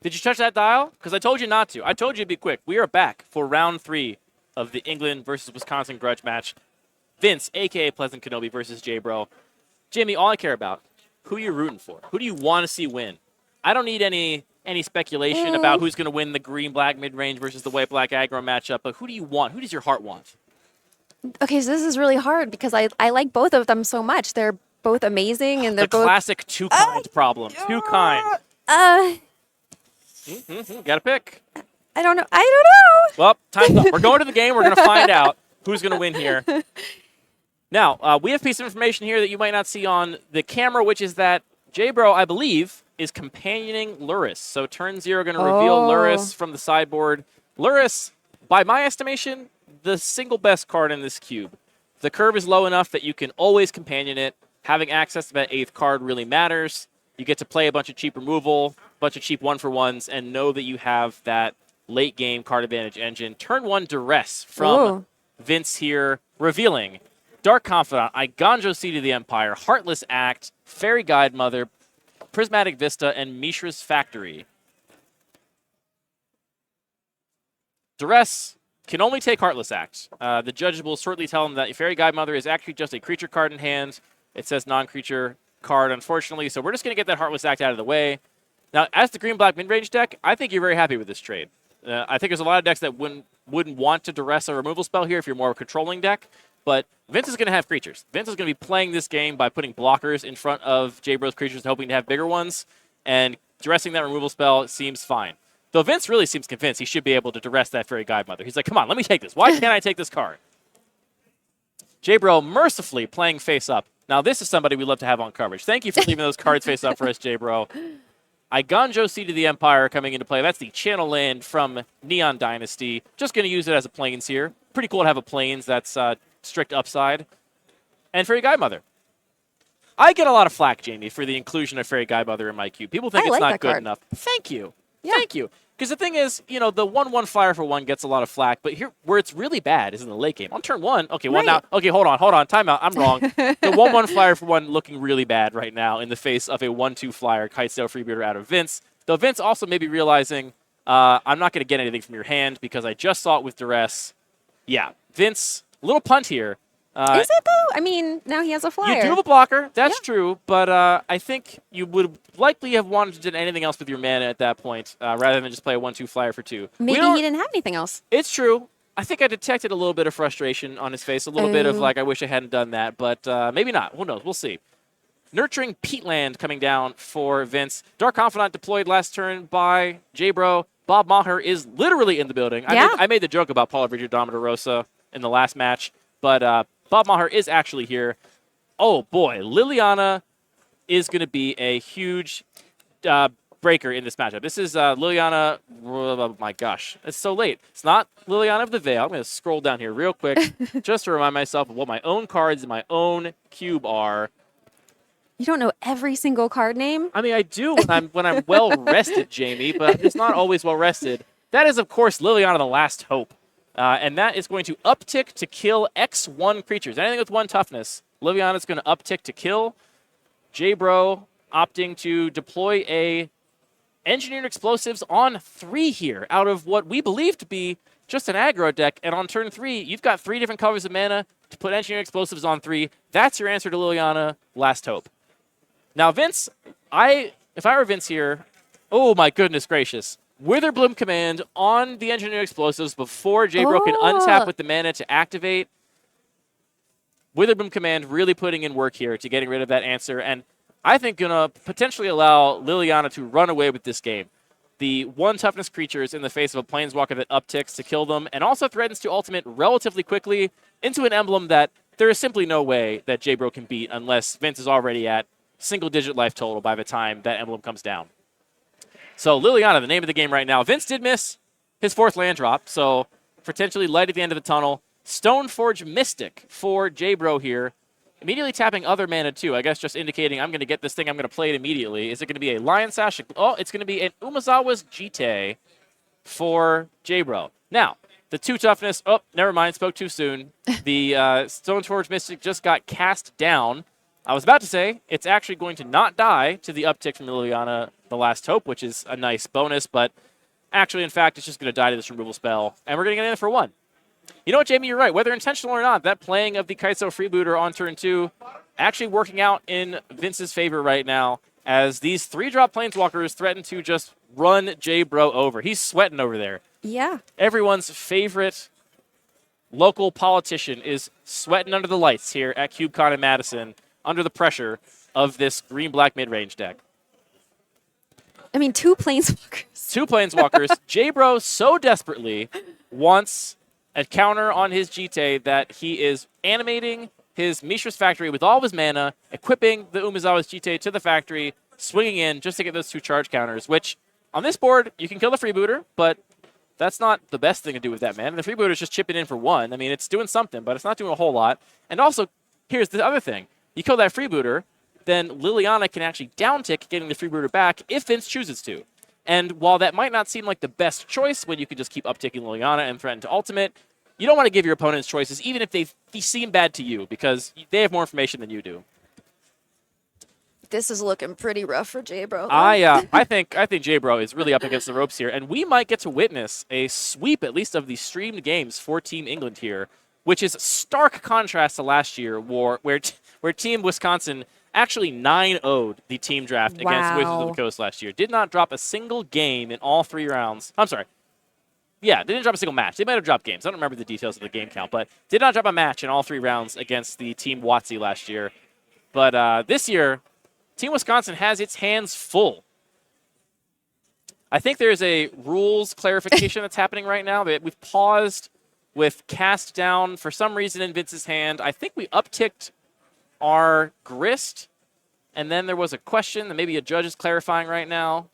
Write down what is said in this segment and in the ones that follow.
Did you touch that dial? Because I told you not to. I told you to be quick. We are back for round 3 of the England versus Wisconsin grudge match. Vince, a.k.a. Pleasant Kenobi, versus J-Bro. Jimmy, all I care about, who are you rooting for? Who do you want to see win? I don't need any speculation about who's going to win the green-black mid-range versus the white-black aggro matchup, but who do you want? Who does your heart want? Okay, so this is really hard because I like both of them so much. They're both amazing, and they're the both classic two-kind problem. Two-kind. Got to pick. I don't know. Well, time's up. We're going to the game. We're going to find out who's going to win here. Now, we have a piece of information here that you might not see on the camera, which is that J-Bro, I believe, is companioning Luris. So turn 0 going to reveal Luris from the sideboard. Luris, by my estimation, the single best card in this cube. The curve is low enough that you can always companion it. Having access to that 8th card really matters. You get to play a bunch of cheap removal, a bunch of cheap 1-for-1s, and know that you have that late game card advantage engine. Turn 1 Duress from Vince here, revealing Dark Confidant, Iganjo Seed of the Empire, Heartless Act, Fairy Guide Mother, Prismatic Vista, and Mishra's Factory. Duress can only take Heartless Act. The judges will shortly tell him that Fairy Guide Mother is actually just a creature card in hand. It says non-creature card, unfortunately, so we're just going to get that Heartless Act out of the way. Now, as the green-black mid-range deck, I think you're very happy with this trade. I think there's a lot of decks that wouldn't want to duress a removal spell here if you're more of a controlling deck, but Vince is going to have creatures. Vince is going to be playing this game by putting blockers in front of J-Bro's creatures, hoping to have bigger ones, and duressing that removal spell seems fine. Though Vince really seems convinced he should be able to duress that Fairy Guide Mother. He's like, come on, let me take this. Why can't I take this card? J-Bro mercifully playing face up. Now, this is somebody we love to have on coverage. Thank you for leaving those cards face up for us, J-Bro. Iganjo Seed of the Empire coming into play. That's the channel land from Neon Dynasty. Just going to use it as a plains here. Pretty cool to have a plains that's strict upside. And Fairy Guide Mother. I get a lot of flack, Jamie, for the inclusion of Fairy Guide Mother in my cube. People think it's not good enough. Thank you. Yeah. Thank you. Because the thing is, the 1/1 flyer for 1 gets a lot of flack, but here where it's really bad is in the late game. On turn 1, okay, well now, okay, hold on, timeout, I'm wrong. The 1/1 flyer for 1 looking really bad right now in the face of a 1/2 flyer Kitesdale Freebooter out of Vince. Though Vince also may be realizing, I'm not going to get anything from your hand because I just saw it with duress. Yeah, Vince, a little punt here. Is it, though? I mean, now he has a flyer. You do have a blocker. That's true. But I think you would likely have wanted to do anything else with your mana at that point rather than just play a 1/2 flyer for 2. Maybe he didn't have anything else. It's true. I think I detected a little bit of frustration on his face, a little bit of like, I wish I hadn't done that. But maybe not. Who knows? We'll see. Nurturing Peatland coming down for Vince. Dark Confidant deployed last turn by J-Bro. Bob Maher is literally in the building. I made the joke about Paula Virgil Rosa in the last match. But Bob Maher is actually here. Oh, boy. Liliana is going to be a huge breaker in this matchup. This is Liliana. Oh, my gosh. It's so late. It's not Liliana of the Veil. I'm going to scroll down here real quick just to remind myself of what my own cards in my own cube are. You don't know every single card name? I mean, I do when I'm well-rested, Jamie, but it's not always well-rested. That is, of course, Liliana the Last Hope. And that is going to uptick to kill X1 creatures. Anything with 1 toughness, Liliana is going to uptick to kill. J-Bro opting to deploy a Engineered Explosives on 3 here out of what we believe to be just an aggro deck. And on turn 3, you've got 3 different colors of mana to put Engineered Explosives on 3. That's your answer to Liliana, Last Hope. Now, Vince, if I were Vince here, oh my goodness gracious. Witherbloom Command on the Engineered Explosives before J-Bro can untap with the mana to activate. Witherbloom Command really putting in work here to getting rid of that answer, and I think going to potentially allow Liliana to run away with this game. The 1 toughness creatures in the face of a Planeswalker that upticks to kill them, and also threatens to ultimate relatively quickly into an emblem that there is simply no way that J-Bro can beat unless Vince is already at single-digit life total by the time that emblem comes down. So Liliana, the name of the game right now. Vince did miss his 4th land drop, so potentially light at the end of the tunnel. Stoneforge Mystic for J-Bro here. Immediately tapping other mana too. I guess just indicating I'm going to get this thing, I'm going to play it immediately. Is it going to be a Lion Sash? Oh, it's going to be an Umezawa's Jite for J-Bro. Now, the 2 toughness, oh, never mind, spoke too soon. The Stoneforge Mystic just got cast down. I was about to say, it's actually going to not die to the uptick from Liliana, the Last Hope, which is a nice bonus, but actually, in fact, it's just going to die to this removal spell, and we're going to get in for 1. You know what, Jamie, you're right. Whether intentional or not, that playing of the Kaizo Freebooter on turn 2 actually working out in Vince's favor right now, as these 3-drop Planeswalkers threaten to just run J-Bro over. He's sweating over there. Yeah. Everyone's favorite local politician is sweating under the lights here at CubeCon in Madison under the pressure of this green-black mid-range deck. I mean, 2 Planeswalkers. 2 Planeswalkers. J-Bro so desperately wants a counter on his GT that he is animating his Mishra's Factory with all of his mana, equipping the Umezawa's GT to the factory, swinging in just to get those 2 charge counters, which on this board, you can kill the freebooter, but that's not the best thing to do with that, man. The freebooter is just chipping in for 1. I mean, it's doing something, but it's not doing a whole lot. And also, here's the other thing. You kill that freebooter, then Liliana can actually downtick getting the freebooter back if Vince chooses to. And while that might not seem like the best choice when you can just keep upticking Liliana and threaten to ultimate, you don't want to give your opponents choices, even if they seem bad to you, because they have more information than you do. This is looking pretty rough for J-Bro. I think J-Bro is really up against the ropes here, and we might get to witness a sweep, at least of the streamed games for Team England here, which is stark contrast to last year, where Team Wisconsin actually 9-0'd the team draft against Wizards of the Coast last year. Did not drop a single game in all 3 rounds. I'm sorry. Yeah, they didn't drop a single match. They might have dropped games. I don't remember the details of the game count, but did not drop a match in all 3 rounds against the Team WotC last year. But this year, Team Wisconsin has its hands full. I think there's a rules clarification that's happening right now. We've paused with cast down for some reason in Vince's hand. I think we upticked our grist, and then there was a question that maybe a judge is clarifying right now.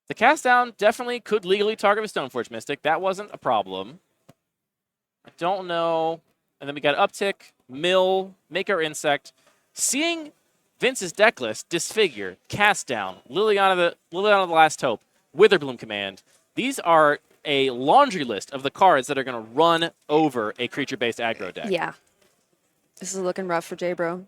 The cast down definitely could legally target a Stoneforge Mystic. That wasn't a problem. I don't know. And then we got uptick, mill, make our insect. Seeing Vince's deck list disfigure, cast down, Liliana the Last Hope, Witherbloom Command. These are a laundry list of the cards that are going to run over a creature-based aggro deck. Yeah. This is looking rough for J-Bro.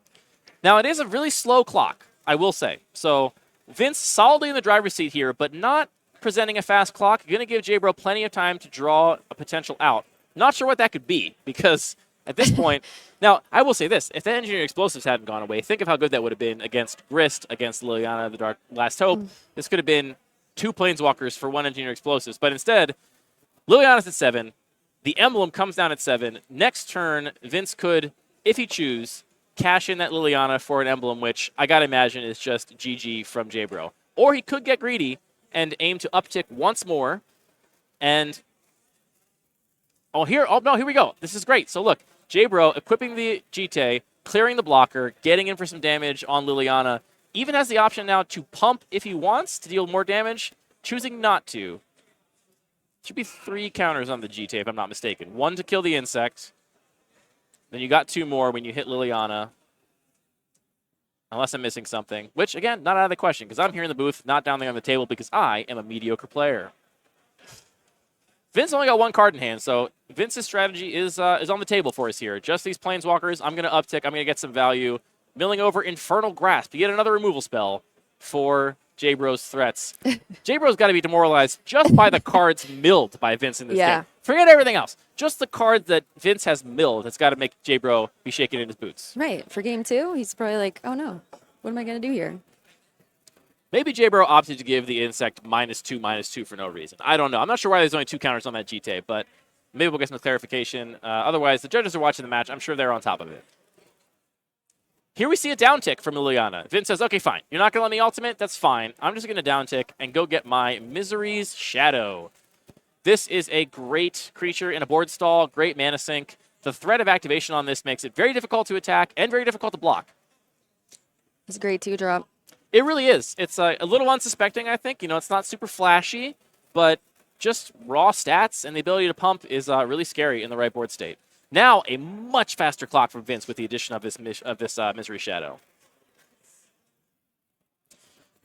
Now, it is a really slow clock, I will say. So Vince solidly in the driver's seat here, but not presenting a fast clock. Going to give J-Bro plenty of time to draw a potential out. Not sure what that could be, because at this point, now, I will say this. If the Engineering Explosives hadn't gone away, think of how good that would have been against Grist, against Liliana, the Last Hope. This could have been 2 Planeswalkers for 1 Engineering Explosives. But instead, Liliana's at 7. The emblem comes down at 7. Next turn, Vince could, if he choose, cash in that Liliana for an emblem, which I got to imagine is just GG from J-Bro. Or he could get greedy and aim to uptick once more. And, oh, no, here we go. This is great. So look, J-Bro equipping the GT, clearing the blocker, getting in for some damage on Liliana. Even has the option now to pump if he wants to deal more damage, choosing not to. Should be 3 counters on the GT, if I'm not mistaken. 1 to kill the insect. Then you got 2 more when you hit Liliana. Unless I'm missing something. Which, again, not out of the question, because I'm here in the booth, not down there on the table, because I am a mediocre player. Vince only got 1 card in hand, so Vince's strategy is on the table for us here. Just these Planeswalkers. I'm going to uptick. I'm going to get some value. Milling over Infernal Grasp to get another removal spell for J-Bro's threats. J-Bro's got to be demoralized just by the cards milled by Vince in this game. Forget everything else. Just the cards that Vince has milled has got to make J-Bro be shaking in his boots. Right. For game 2, he's probably like, oh no, what am I going to do here? Maybe J-Bro opted to give the insect -2/-2 for no reason. I don't know. I'm not sure why there's only 2 counters on that GT, but maybe we'll get some clarification. Otherwise, the judges are watching the match. I'm sure they're on top of it. Here we see a downtick from Liliana. Vince says, okay, fine. You're not going to let me ultimate? That's fine. I'm just going to downtick and go get my Misery's Shadow. This is a great creature in a board stall, great mana sink. The threat of activation on this makes it very difficult to attack and very difficult to block. It's a great 2-drop. It really is. It's a little unsuspecting, I think. You know, it's not super flashy, but just raw stats and the ability to pump is really scary in the right board state. Now, a much faster clock from Vince with the addition of this Misery Shadow.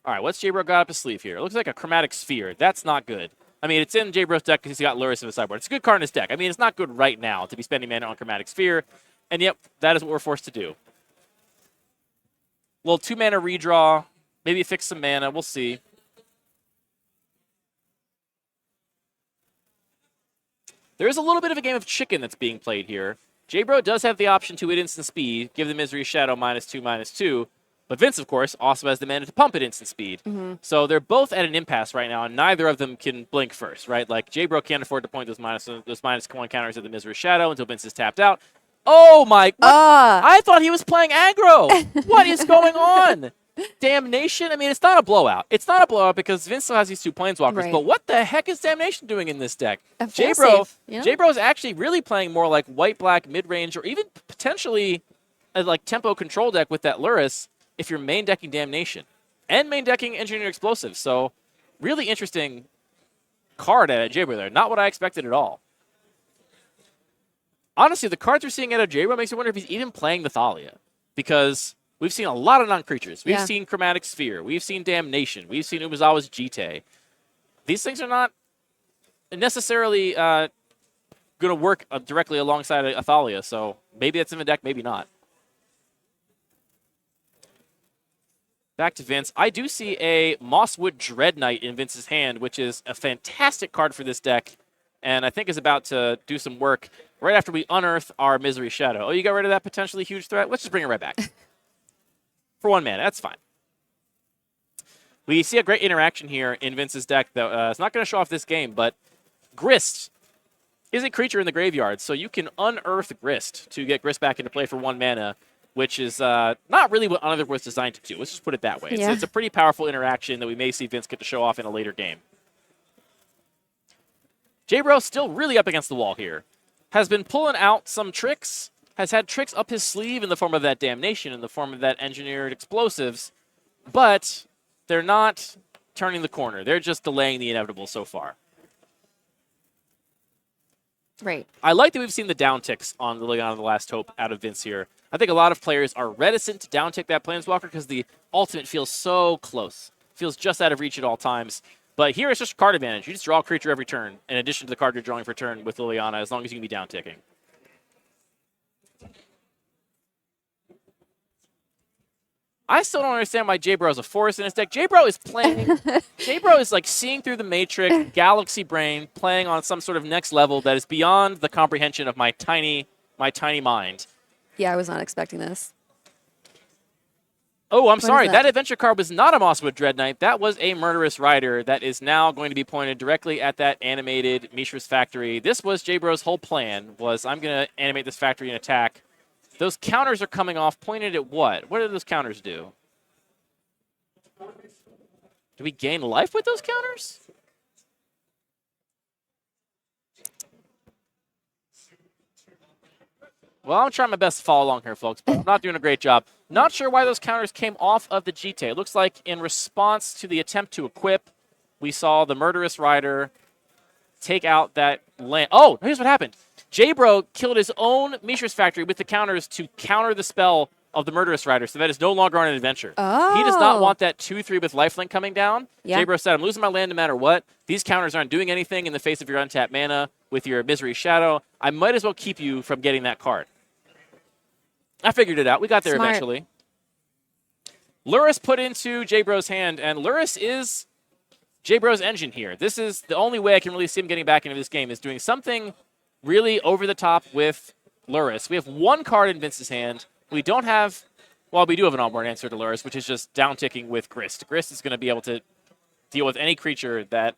All right, what's J-Bro got up his sleeve here? It looks like a Chromatic Sphere. That's not good. I mean, it's in J-Bro's deck because he's got Lurrus in the sideboard. It's a good card in his deck. I mean, it's not good right now to be spending mana on Chromatic Sphere, and yep, that is what we're forced to do. Little 2-mana redraw, maybe fix some mana. We'll see. There is a little bit of a game of chicken that's being played here. J-Bro does have the option to hit instant speed, give the Misery Shadow -2/-2. But Vince, of course, also has the mana to pump at instant speed. So they're both at an impasse right now, and neither of them can blink first, right? Like, J-Bro can't afford to point those -1 counters at the Misery Shadow until Vince is tapped out. Oh, my... I thought he was playing aggro. What is going on? Damnation? I mean, it's not a blowout. It's not a blowout because Vince still has these 2 Planeswalkers, Right. but what the heck is Damnation doing in this deck? J-Bro J-Bro is actually really playing more like white-black mid-range or even potentially a like tempo control deck with that Lurrus if you're main decking Damnation and main decking Engineered Explosives. So really interesting card out of J-Bro there. Not what I expected at all. Honestly, the cards we're seeing out of J-Bro makes me wonder if he's even playing the Thalia because we've seen a lot of non-creatures. We've seen Chromatic Sphere. We've seen Damnation. We've seen Umezawa's Jite. These things are not necessarily going to work directly alongside a Thalia, so maybe that's in the deck, maybe not. Back to Vince. I do see a Mosswood Dread Knight in Vince's hand, which is a fantastic card for this deck, and I think is about to do some work right after we unearth our Misery Shadow. Oh, you got rid of that potentially huge threat? Let's just bring it right back. For 1 mana, that's fine. We see a great interaction here in Vince's deck, though. It's not going to show off this game, but Grist is a creature in the graveyard, so you can unearth Grist to get Grist back into play for 1 mana, which is not really what Unearth was designed to do. Let's just put it that way. It's a pretty powerful interaction that we may see Vince get to show off in a later game. J-Bro still really up against the wall here. Has been pulling out some tricks, has had tricks up his sleeve in the form of that Damnation, in the form of that Engineered Explosives, but they're not turning the corner. They're just delaying the inevitable so far. Right. I like that we've seen the downticks on Liliana the Last Hope out of Vince here. I think a lot of players are reticent to downtick that Planeswalker because the ultimate feels so close. Feels just out of reach at all times. But here it's just card advantage. You just draw a creature every turn, in addition to the card you're drawing for turn with Liliana, as long as you can be downticking. I still don't understand why J-Bro is a forest in his deck. J-Bro is playing... J-Bro is like seeing through the Matrix, Galaxy Brain, playing on some sort of next level that is beyond the comprehension of my tiny mind. Yeah, I was not expecting this. Oh, I'm sorry. that? That adventure card was not a Mosswood Dread Knight. That was a Murderous Rider that is now going to be pointed directly at that animated Mishra's Factory. This was J-Bro's whole plan, was I'm going to animate this factory and attack. Those counters are coming off pointed at what? What do those counters do? Do we gain life with those counters? Well, I'm trying my best to follow along here, folks, but I'm not doing a great job. Not sure why those counters came off of the Jite. It looks like in response to the attempt to equip, we saw the Murderous Rider take out that land. Oh, here's what happened. J-Bro killed his own Mishra's Factory with the counters to counter the spell of the Murderous Rider, so that is no longer on an adventure. Oh. He does not want that 2/3 with lifelink coming down. Yeah. J-Bro said, I'm losing my land no matter what. These counters aren't doing anything in the face of your untapped mana with your Misery Shadow. I might as well keep you from getting that card. I figured it out. We got there Smart. eventually. Lurrus put into J-Bro's hand, and Lurrus is J-Bro's engine here. This is the only way I can really see him getting back into this game, is doing something really over the top with Lurrus. We have 1 card in Vince's hand. We don't have, well, we do have an onboard answer to Lurrus, which is just downticking with Grist. Grist is going to be able to deal with any creature that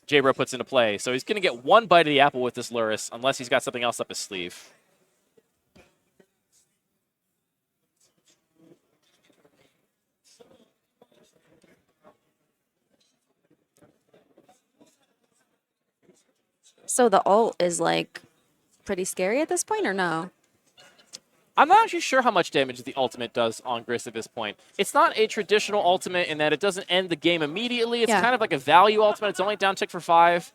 J-Bro puts into play. So he's going to get 1 bite of the apple with this Lurrus, unless he's got something else up his sleeve. So the ult is like pretty scary at this point, or no? I'm not actually sure how much damage the ultimate does on Grist at this point. It's not a traditional ultimate in that it doesn't end the game immediately. It's kind of like a value ultimate. It's only down tick for 5.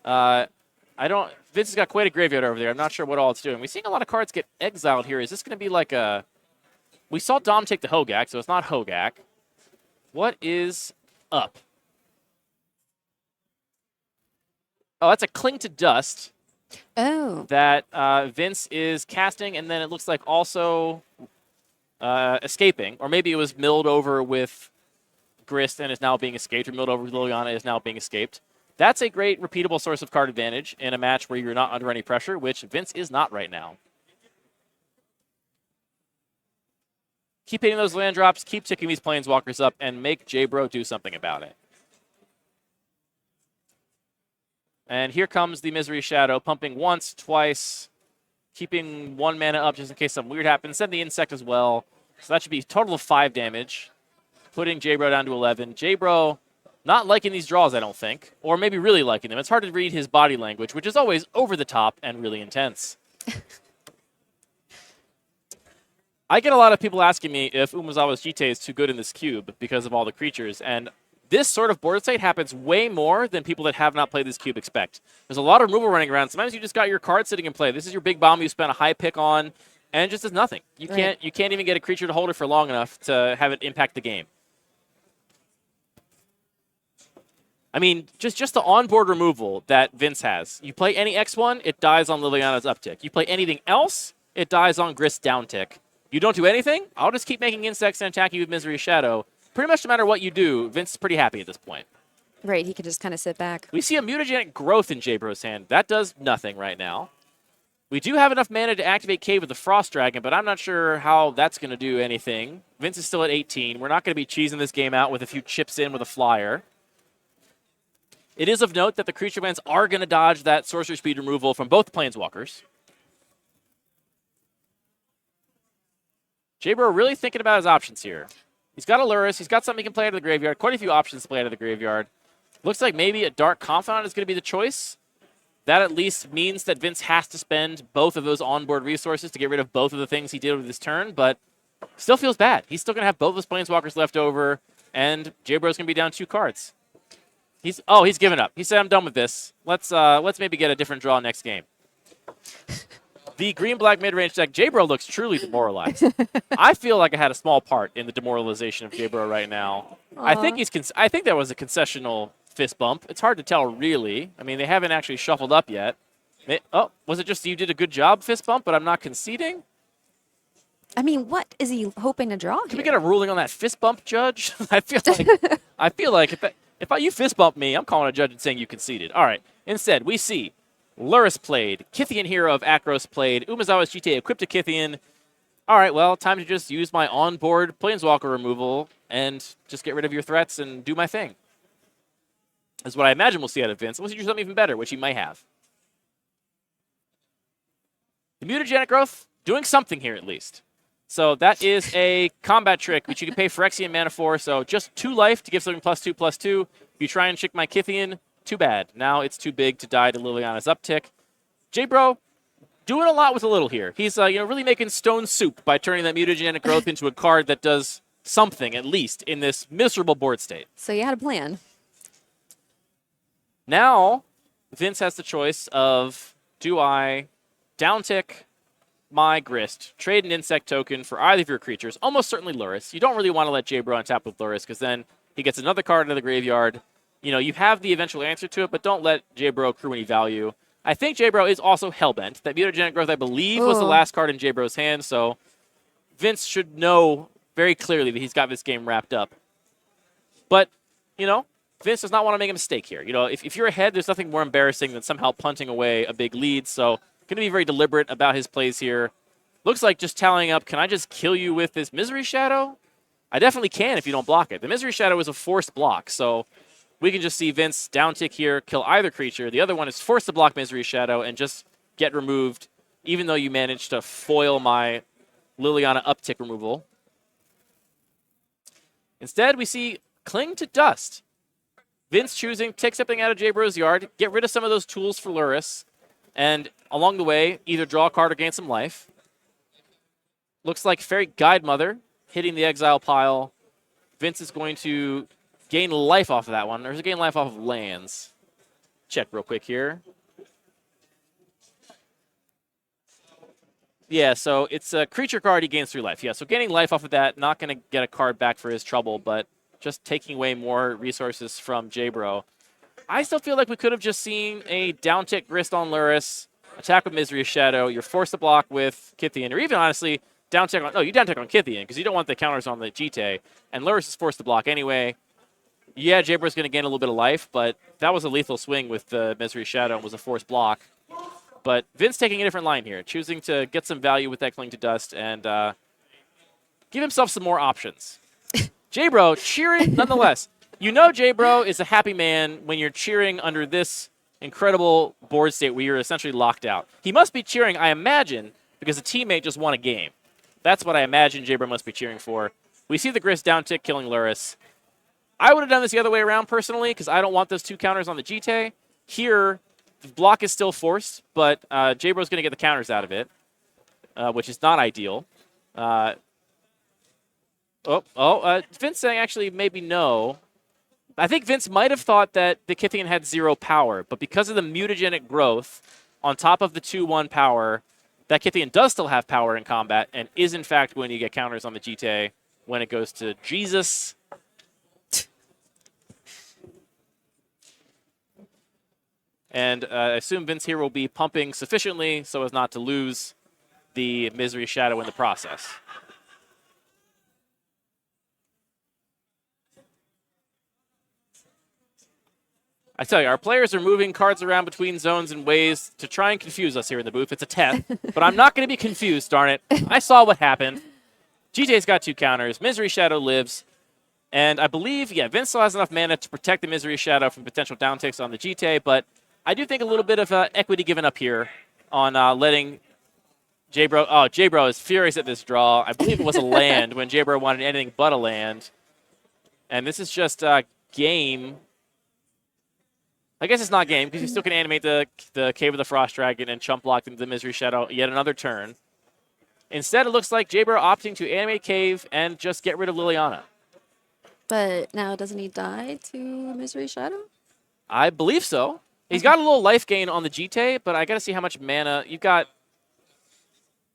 Vince has got quite a graveyard over there. I'm not sure what all it's doing. We're seeing a lot of cards get exiled here. Is this going to be like a... We saw Dom take the Hogak, so it's not Hogak. What is up? Oh, that's a Cling to Dust Oh. that Vince is casting, and then it looks like also escaping. Or maybe it was milled over with Grist and is now being escaped, or milled over with Liliana is now being escaped. That's a great repeatable source of card advantage in a match where you're not under any pressure, which Vince is not right now. Keep hitting those land drops, keep ticking these Planeswalkers up, and make J-Bro do something about it. And here comes the Misery Shadow, pumping once, twice, keeping 1 mana up just in case something weird happens. Send the Insect as well. So that should be a total of 5 damage, putting J-Bro down to 11. J-Bro not liking these draws, I don't think, or maybe really liking them. It's hard to read his body language, which is always over the top and really intense. I get a lot of people asking me if Umezawa's GT is too good in this cube because of all the creatures, and this sort of board state happens way more than people that have not played this cube expect. There's a lot of removal running around. Sometimes you just got your card sitting in play. This is your big bomb you spent a high pick on, and it just does nothing. You can't even get a creature to hold it for long enough to have it impact the game. I mean, just the onboard removal that Vince has. You play any X1, it dies on Liliana's uptick. You play anything else, it dies on Grist's downtick. You don't do anything, I'll just keep making insects and attack you with Misery Shadow. Pretty much no matter what you do, Vince is pretty happy at this point. Right, he could just kind of sit back. We see a mutagenic growth in J-Bro's hand. That does nothing right now. We do have enough mana to activate Cave with the Frost Dragon, but I'm not sure how that's going to do anything. Vince is still at 18. We're not going to be cheesing this game out with a few chips in with a flyer. It is of note that the creature lands are going to dodge that sorcery speed removal from both Planeswalkers. J-Bro really thinking about his options here. He's got a Lurrus. He's got something he can play out of the graveyard. Quite a few options to play out of the graveyard. Looks like maybe a Dark Confidant is going to be the choice. That at least means that Vince has to spend both of those onboard resources to get rid of both of the things he did with his turn, but still feels bad. He's still going to have both of his Planeswalkers left over, and J-Bro's going to be down 2 cards. He's given up. He said, I'm done with this. Let's maybe get a different draw next game. The green-black mid-range deck, J-Bro looks truly demoralized. I feel like I had a small part in the demoralization of J-Bro right now. I think that was a concessional fist bump. It's hard to tell, really. I mean, they haven't actually shuffled up yet. Was it just you did a good job fist bump, but I'm not conceding? I mean, what is he hoping to draw here? Can we get a ruling on that fist bump, Judge? I feel like if you fist bump me, I'm calling a judge and saying you conceded. All right. Instead, we see Lurrus played, Kythian Hero of Akros played, Umezawa's GTA equipped to Kythian. All right, well, time to just use my onboard Planeswalker removal and just get rid of your threats and do my thing. That's what I imagine we'll see out of Vince, unless he do something even better, which he might have. The mutagenic growth, doing something here at least. So that is a combat trick, which you can pay Phyrexian mana for, so just 2 life to give something +2/+2. If you try and chick my Kythian, too bad. Now it's too big to die to Liliana's uptick. J-Bro doing a lot with a little here. He's really making stone soup by turning that mutagenic growth into a card that does something, at least, in this miserable board state. So you had a plan. Now, Vince has the choice of, do I downtick my Grist, trade an insect token for either of your creatures, almost certainly Lurrus. You don't really want to let J-Bro untap with Lurrus, because then he gets another card into the graveyard. You have the eventual answer to it, but don't let J-Bro accrue any value. I think J-Bro is also Hellbent. That mutagenic growth, I believe, was the last card in J-Bro's hand, so Vince should know very clearly that he's got this game wrapped up. But, Vince does not want to make a mistake here. If you're ahead, there's nothing more embarrassing than somehow punting away a big lead, so going to be very deliberate about his plays here. Looks like just tallying up, can I just kill you with this Misery Shadow? I definitely can if you don't block it. The Misery Shadow is a forced block, so we can just see Vince downtick here, kill either creature. The other one is forced to block Misery Shadow and just get removed, even though you managed to foil my Liliana uptick removal. Instead, we see Cling to Dust. Vince choosing, take something out of J-Bro's yard, get rid of some of those tools for Lurrus, and along the way, either draw a card or gain some life. Looks like Fairy Guidemother hitting the exile pile. Vince is going to gain life off of that one, or is it gain life off of lands? Check real quick here. Yeah, so it's a creature card, he gains 3 life. Yeah, so gaining life off of that, not going to get a card back for his trouble, but just taking away more resources from J-Bro. I still feel like we could have just seen a down-tick Grist on Luris, attack with Misery Shadow, you're forced to block with Kythian, or even, honestly, down-tick on... No, you down-tick on Kythian, because you don't want the counters on the GT, and Luris is forced to block anyway. Yeah, Jabro's going to gain a little bit of life, but that was a lethal swing with the Misery Shadow and was a forced block. But Vince taking a different line here, choosing to get some value with that Cling to Dust and give himself some more options. Jabro cheering nonetheless. You know Jabro is a happy man when you're cheering under this incredible board state where you're essentially locked out. He must be cheering, I imagine, because a teammate just won a game. That's what I imagine Jabro must be cheering for. We see the Grist down tick killing Luris. I would have done this the other way around personally because I don't want those 2 counters on the GT. Here, the block is still forced, but Jabro's going to get the counters out of it, which is not ideal. Vince saying actually maybe no. I think Vince might have thought that the Kythian had 0 power, but because of the mutagenic growth on top of the 2-1 power, that Kythian does still have power in combat and is in fact going to get counters on the GT when it goes to Jesus. And I assume Vince here will be pumping sufficiently so as not to lose the Misery Shadow in the process. I tell you, our players are moving cards around between zones in ways to try and confuse us here in the booth. It's a test, but I'm not going to be confused, darn it. I saw what happened. GT's got 2 counters. Misery Shadow lives. And I believe, yeah, Vince still has enough mana to protect the Misery Shadow from potential downticks on the GT, but I do think a little bit of equity given up here on letting Jabro... Oh, Jabro is furious at this draw. I believe it was a land when Jabro wanted anything but a land. And this is just game... I guess it's not game because you still can animate the Cave of the Frost Dragon and chump block into the Misery Shadow yet another turn. Instead, it looks like Jabro opting to animate Cave and just get rid of Liliana. But now doesn't he die to Misery Shadow? I believe so. He's got a little life gain on the GT, but I got to see how much mana. You've got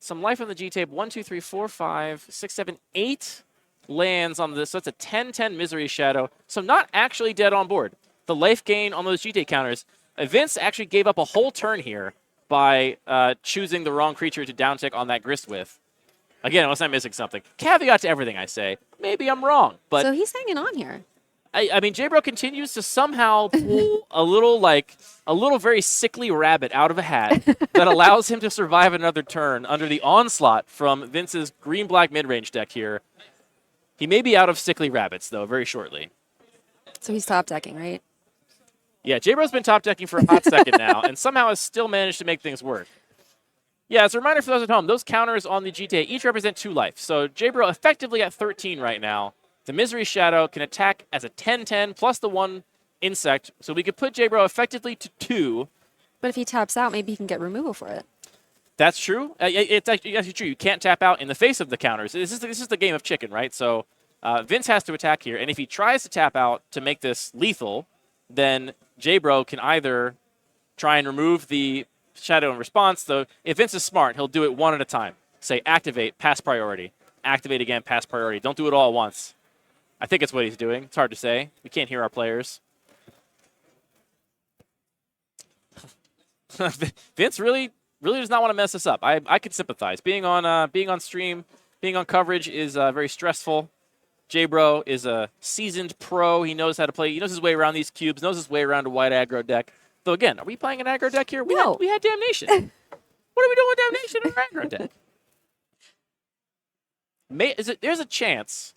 some life on the GT. 1, 2, 3, 4, 5, 6, 7, 8 lands on this. So it's a 10-10 Misery Shadow. So not actually dead on board. The life gain on those GT counters. Vince actually gave up a whole turn here by choosing the wrong creature to downtick on that Grist with. Again, unless I'm missing something. Caveat to everything I say. Maybe I'm wrong, but So he's hanging on here. I mean, Jabro continues to somehow pull a little very sickly rabbit out of a hat that allows him to survive another turn under the onslaught from Vince's green-black mid-range deck here. He may be out of sickly rabbits, though, very shortly. So he's top decking, right? Yeah, Jabro's been top decking for a hot second now, and somehow has still managed to make things work. Yeah, as a reminder for those at home, those counters on the GTA each represent 2 life. So Jabro effectively at 13 right now. The Misery Shadow can attack as a 10-10 plus the 1 insect. So we could put Jabro effectively to 2. But if he taps out, maybe he can get removal for it. That's true. It's actually true. You can't tap out in the face of the counters. This is the game of chicken, right? So Vince has to attack here. And if he tries to tap out to make this lethal, then Jabro can either try and remove the Shadow in response, though if Vince is smart, he'll do it one at a time. Say, activate, pass priority. Activate again, pass priority. Don't do it all at once. I think it's what he's doing. It's hard to say. We can't hear our players. Vince really does not want to mess this up. I can sympathize. Being on stream, being on coverage is very stressful. Jabro is a seasoned pro. He knows how to play. He knows his way around these cubes, knows his way around a wide aggro deck. Though, again, are we playing an aggro deck here? No. We had Damnation. What are we doing with Damnation in an aggro deck? There's a chance.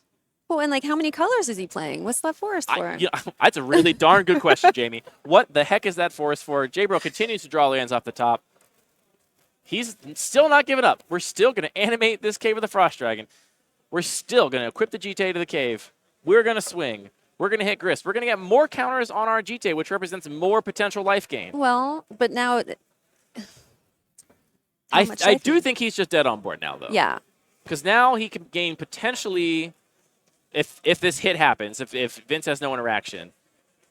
Well, and how many colors is he playing? What's that forest for? That's a really darn good question, Jamie. What the heck is that forest for? Jabro continues to draw lands off the top. He's still not giving up. We're still going to animate this Cave of the Frost Dragon. We're still going to equip the GTA to the cave. We're going to swing. We're going to hit Grist. We're going to get more counters on our GTA, which represents more potential life gain. Well, but now... I do think he's just dead on board now, though. Yeah. Because now he can gain potentially, if this hit happens, if Vince has no interaction,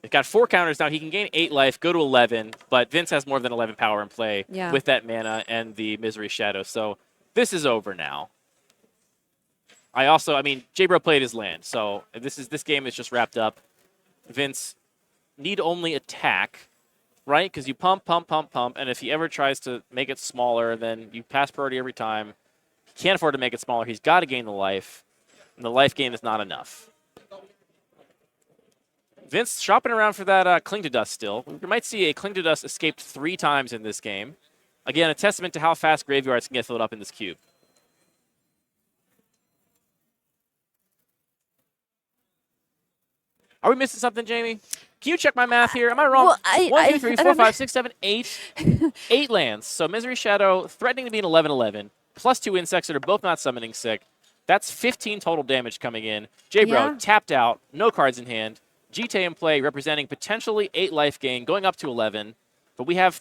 he's got 4 counters now. He can gain 8 life, go to 11, but Vince has more than 11 power in play with that mana and the Misery Shadow. So this is over now. Jabro played his land, so this game is just wrapped up. Vince need only attack, right? Because you pump, pump, pump, pump, and if he ever tries to make it smaller, then you pass priority every time. He can't afford to make it smaller. He's got to gain the life, and the life gain is not enough. Vince shopping around for that Cling to Dust still. We might see a Cling to Dust escaped 3 times in this game. Again, a testament to how fast graveyards can get filled up in this cube. Are we missing something, Jamie? Can you check my math here? Am I wrong? Well, 1, 2, 3, 4, 5, 6, 7, 8. 8 lands. So Misery Shadow threatening to be an 11/11. Plus 2 insects that are both not summoning sick. That's 15 total damage coming in. J-Bro tapped out, no cards in hand. GT in play, representing potentially 8 life gain, going up to 11. But we have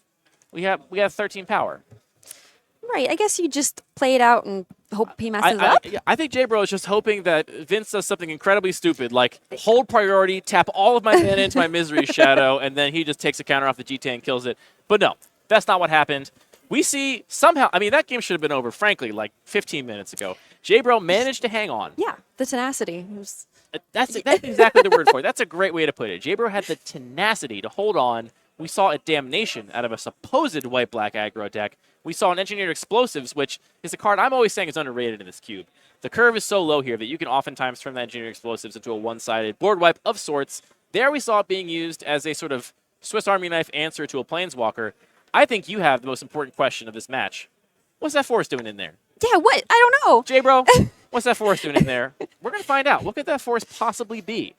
13 power. Right. I guess you just play it out and hope he messes up. I think J-Bro is just hoping that Vince does something incredibly stupid, like hold priority, tap all of my mana into my Misery Shadow, and then he just takes a counter off the GT and kills it. But no, that's not what happened. We see somehow, I mean, that game should have been over, frankly, like 15 minutes ago. J-Bro managed to hang on. Yeah, the tenacity. That's exactly the word for it. That's a great way to put it. J-Bro had the tenacity to hold on. We saw a Damnation out of a supposed white-black aggro deck. We saw an Engineered Explosives, which is a card I'm always saying is underrated in this cube. The curve is so low here that you can oftentimes turn that Engineered Explosives into a one-sided board wipe of sorts. There we saw it being used as a sort of Swiss Army knife answer to a Planeswalker. I think you have the most important question of this match. What's that force doing in there? Yeah, what? I don't know. J-Bro, what's that force doing in there? We're going to find out. What could that force possibly be?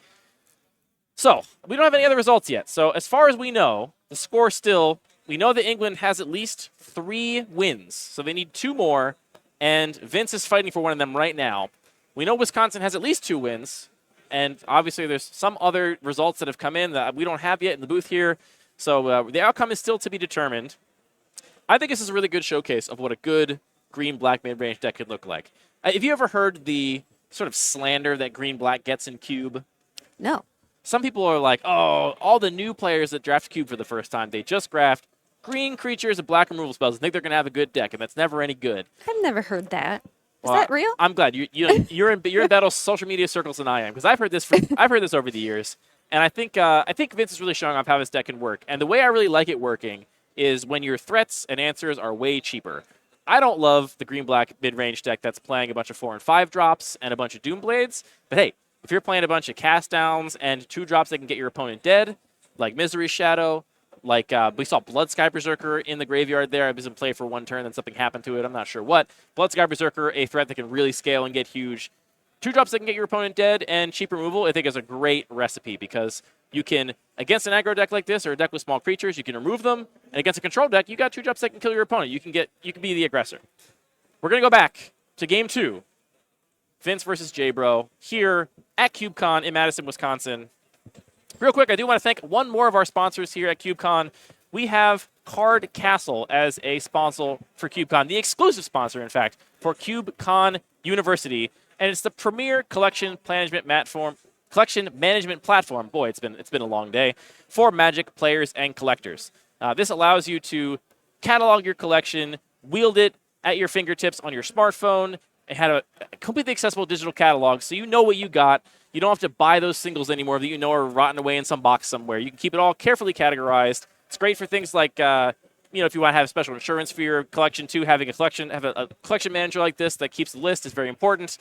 So, we don't have any other results yet. So, as far as we know, the score still, we know that England has at least 3 wins. So, they need 2 more, and Vince is fighting for one of them right now. We know Wisconsin has at least 2 wins, and obviously there's some other results that have come in that we don't have yet in the booth here. So, the outcome is still to be determined. I think this is a really good showcase of what a good green-black mid-range deck could look like. Have you ever heard the sort of slander that green-black gets in Cube? No. Some people are like, oh, all the new players that draft Cube for the first time, they just draft green creatures and black removal spells and think they're going to have a good deck, and that's never any good. I've never heard that. Is that real? I'm glad you're in better social media circles than I am, because I've heard this over the years, and I think Vince is really showing off how this deck can work. And the way I really like it working is when your threats and answers are way cheaper. I don't love the green-black mid-range deck that's playing a bunch of 4 and 5 drops and a bunch of Doom Blades, but hey, if you're playing a bunch of cast downs and 2 drops that can get your opponent dead, like Misery Shadow, like we saw Blood Sky Berserker in the graveyard there. It was in play for 1 turn, then something happened to it. I'm not sure what. Blood Sky Berserker, a threat that can really scale and get huge. 2 drops that can get your opponent dead and cheap removal, I think is a great recipe because you can, against an aggro deck like this or a deck with small creatures, you can remove them. And against a control deck, you got 2 drops that can kill your opponent. You can be the aggressor. We're going to go back to game 2. Vince versus J-Bro here at CubeCon in Madison, Wisconsin. Real quick, I do want to thank one more of our sponsors here at CubeCon. We have Card Castle as a sponsor for CubeCon, the exclusive sponsor, in fact, for CubeCon University, and it's the premier collection management platform. Boy, it's been a long day for Magic players and collectors. This allows you to catalog your collection, wield it at your fingertips on your smartphone. It had a completely accessible digital catalog, so you know what you got. You don't have to buy those singles anymore that you know are rotting away in some box somewhere. You can keep it all carefully categorized. It's great for things like, if you want to have special insurance for your collection too, having a collection manager like this that keeps the list is very important.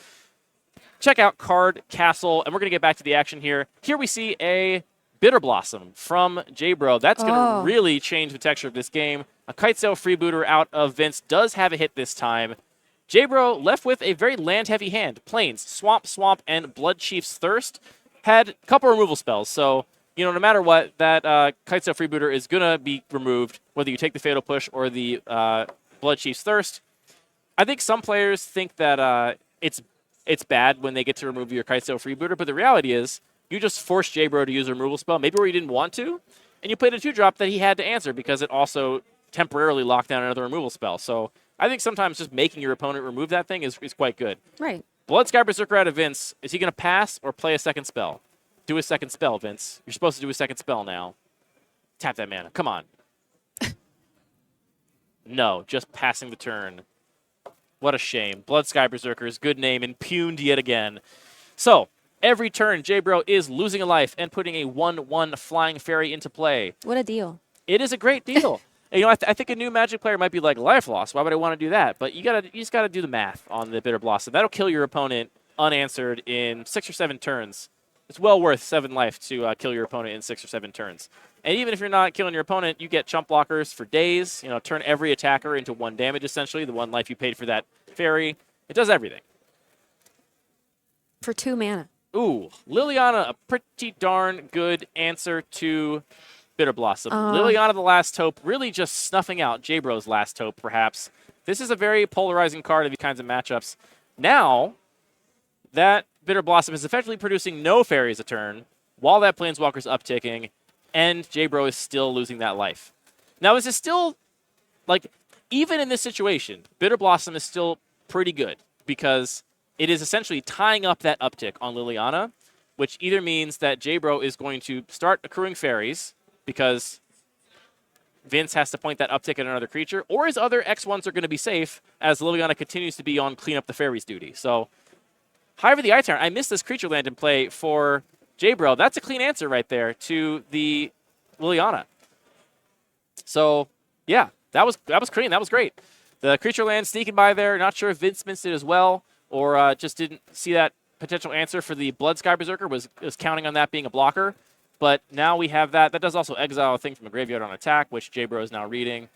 Check out Card Castle, and we're going to get back to the action here. Here we see a Bitter Blossom from J-Bro. That's going to really change the texture of this game. A Kite Sail freebooter out of Vince does have a hit this time. J-Bro left with a very land-heavy hand. Plains, Swamp, and Blood Chief's Thirst had a couple removal spells. So, no matter what, that Kite Sail freebooter is going to be removed, whether you take the Fatal Push or the Blood Chief's Thirst. I think some players think that it's bad when they get to remove your Kite Sail freebooter, but the reality is you just forced J-Bro to use a removal spell, maybe where you didn't want to, and you played a 2-drop that he had to answer because it also temporarily locked down another removal spell. So I think sometimes just making your opponent remove that thing is quite good. Right. Blood Sky Berserker out of Vince. Is he going to pass or play a second spell? Do a second spell, Vince. You're supposed to do a second spell now. Tap that mana. Come on. No, just passing the turn. What a shame. Blood Sky Berserker's good name impugned yet again. So, Every turn, J-Bro is losing a life and putting a 1/1 flying fairy into play. What a deal. It is a great deal. You know, I think a new Magic player might be like, life loss. Why would I want to do that? But you just gotta do the math on the Bitter Blossom. That'll kill your opponent unanswered in 6 or 7 turns. It's well worth 7 life to kill your opponent in 6 or 7 turns. And even if you're not killing your opponent, you get chump blockers for days. You know, turn every attacker into 1 damage essentially. The 1 life you paid for that fairy. It does everything. For 2 mana. Ooh, Liliana, a pretty darn good answer to Bitter Blossom. Liliana, the last hope, really just snuffing out J-Bro's last hope, perhaps. This is a very polarizing card in these kinds of matchups. Now, that Bitter Blossom is effectively producing no fairies a turn, while that Planeswalker's upticking, and J-Bro is still losing that life. Now, this is still, like, even in this situation, Bitter Blossom is still pretty good, because it is essentially tying up that uptick on Liliana, which either means that J-Bro is going to start accruing fairies, because Vince has to point that uptick at another creature, or his other X1s are going to be safe as Liliana continues to be on clean up the fairies duty. So, however, the I-turn, I missed this creature land in play for J-Bro. That's a clean answer right there to the Liliana. So, yeah, that was clean. That was great. The creature land sneaking by there. Not sure if Vince missed it as well, or just didn't see that potential answer for the Blood Sky Berserker, was counting on that being a blocker. But now we have that. That does also exile a thing from a graveyard on attack, which J-Bro is now reading.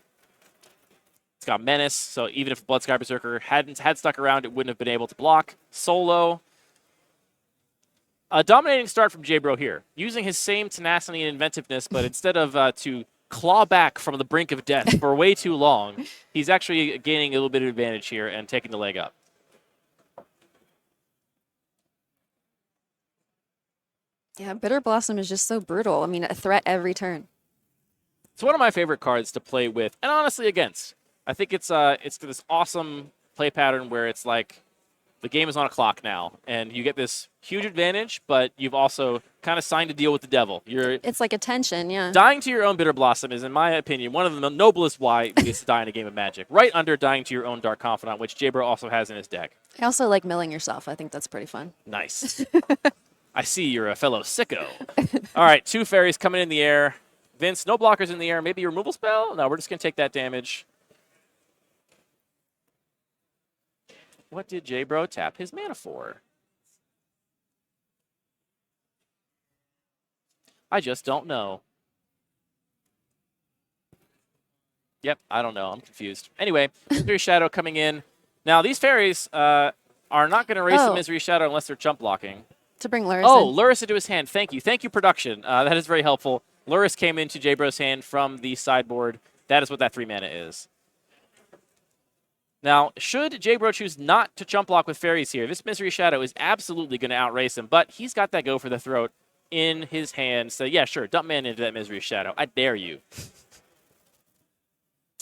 It's got Menace, so even if Blood Sky Berserker had stuck around, it wouldn't have been able to block. Solo. A dominating start from J-Bro here, using his same tenacity and inventiveness, but instead of to claw back from the brink of death for way too long, he's actually gaining a little bit of advantage here and taking the leg up. Yeah, Bitter Blossom is just so brutal. I mean, a threat every turn. It's one of my favorite cards to play with, and honestly against. I think it's this awesome play pattern where it's like the game is on a clock now, and you get this huge advantage, but you've also kind of signed a deal with the devil. It's like a tension, yeah. Dying to your own Bitter Blossom is, in my opinion, one of the noblest ways to die in a game of Magic. Right under dying to your own Dark Confidant, which J-Bro also has in his deck. I also like milling yourself. I think that's pretty fun. Nice. I see you're a fellow sicko. All right, 2 fairies coming in the air. Vince, no blockers in the air. Maybe a removal spell? No, we're just going to take that damage. What did J-Bro tap his mana for? I just don't know. Yep, I don't know. I'm confused. Anyway, Misery Shadow coming in. Now, these fairies are not going to raise the Misery Shadow unless they're chump blocking. To bring Luris in. Luris into his hand. Thank you. Thank you, production. That is very helpful. Luris came into J-Bro's hand from the sideboard. That is what that 3 mana is. Now, should J-Bro choose not to chump block with fairies here, this Misery Shadow is absolutely going to outrace him, but he's got that go for the throat in his hand. So, yeah, sure, dump mana into that Misery Shadow. I dare you.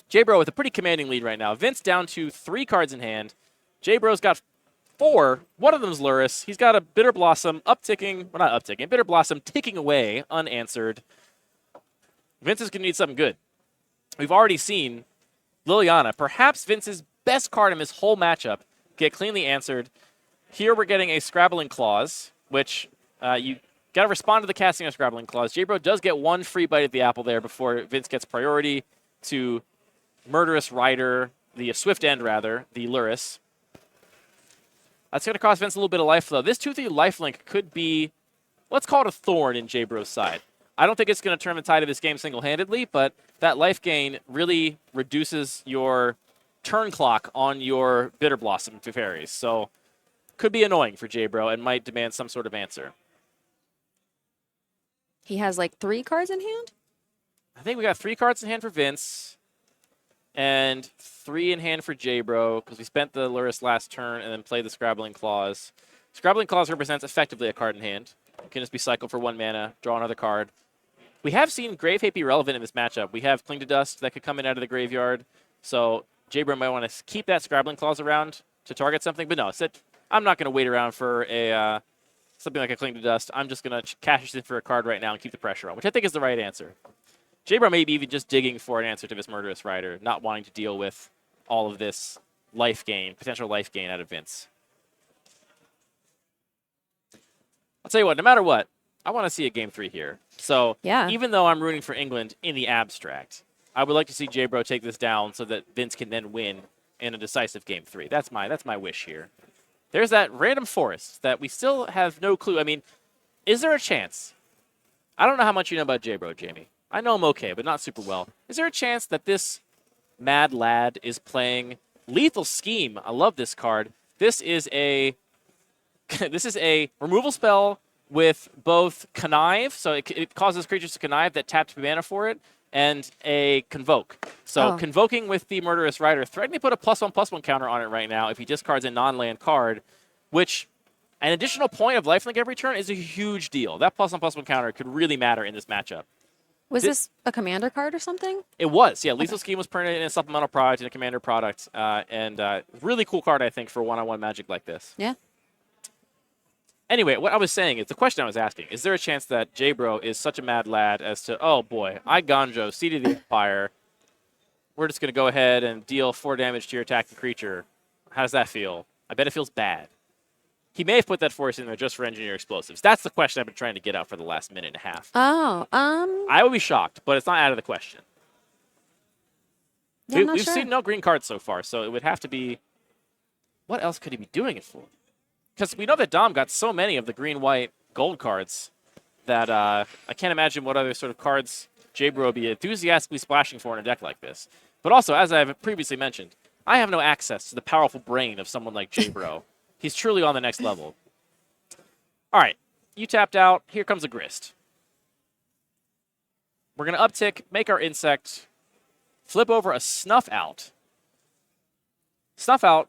J-Bro with a pretty commanding lead right now. Vince down to 3 cards in hand. J-Bro's got 4. One of them's Luris. He's got a Bitter Blossom upticking, well, not upticking, Bitter Blossom ticking away unanswered. Vince is going to need something good. We've already seen Liliana, perhaps Vince's best card in this whole matchup, get cleanly answered. Here we're getting a Scrabbling Claws, which you got to respond to the casting of Scrabbling Claws. J-Bro does get 1 free bite at the apple there before Vince gets priority to Murderous Rider, the Swift End rather, the Luris. That's going to cost Vince a little bit of life, though. This 2/3 lifelink could be, let's call it a thorn in J-Bro's side. I don't think it's going to turn the tide of this game single-handedly, but that life gain really reduces your turn clock on your Bitter Blossom fairies. So, could be annoying for J-Bro and might demand some sort of answer. He has like 3 cards in hand? I think we got 3 cards in hand for Vince. And 3 in hand for J-Bro, because we spent the Luris last turn and then played the Scrabbling Claws. Scrabbling Claws represents effectively a card in hand. It can just be cycled for 1 mana, draw another card. We have seen Grave Hate be relevant in this matchup. We have Cling to Dust that could come in out of the graveyard. So J-Bro might want to keep that Scrabbling Claws around to target something. But no, I'm not going to wait around for a something like a Cling to Dust. I'm just going to cash in for a card right now and keep the pressure on, which I think is the right answer. J-Bro may be even just digging for an answer to this Murderous Rider, not wanting to deal with all of this life gain, potential life gain out of Vince. I'll tell you what, no matter what, I want to see a Game 3 here. So Yeah. even though I'm rooting for England in the abstract, I would like to see J-Bro take this down so that Vince can then win in a decisive Game 3. That's my wish here. There's that random forest that we still have no clue. I mean, is there a chance? I don't know how much you know about J-Bro, Jamie. I know him okay, but not super well. Is there a chance that this mad lad is playing Lethal Scheme? I love this card. This is a this is a removal spell with both Connive, so it causes creatures to connive that tap 2 mana for it, and a Convoke. So Convoking with the Murderous Rider, threatening to put a +1/+1 counter on it right now if he discards a non-land card, which an additional point of lifelink every turn is a huge deal. That +1/+1 counter could really matter in this matchup. Was this a commander card or something? It was, yeah. Lethal Scheme was printed in a supplemental product, in a commander product, and really cool card, I think, for one-on-one Magic like this. Yeah. Anyway, what I was saying is, the question I was asking, is there a chance that J-Bro is such a mad lad as to, oh boy, I Ganjo, Seed of the Empire, we're just going to go ahead and deal 4 damage to your attacking creature. How does that feel? I bet it feels bad. He may have put that force in there just for engineer explosives. That's the question I've been trying to get out for the last minute and a half. Oh, I would be shocked, but it's not out of the question. yeah, We've seen no green cards so far, so it would have to be... What else could he be doing it for? Because we know that Dom got so many of the green, white, gold cards that I can't imagine what other sort of cards J-Bro would be enthusiastically splashing for in a deck like this. But also, as I've previously mentioned, I have no access to the powerful brain of someone like J-Bro. He's truly on the next level. All right, you tapped out. Here comes a Grist. We're going to uptick, make our Insect, flip over a Snuff Out. Snuff Out,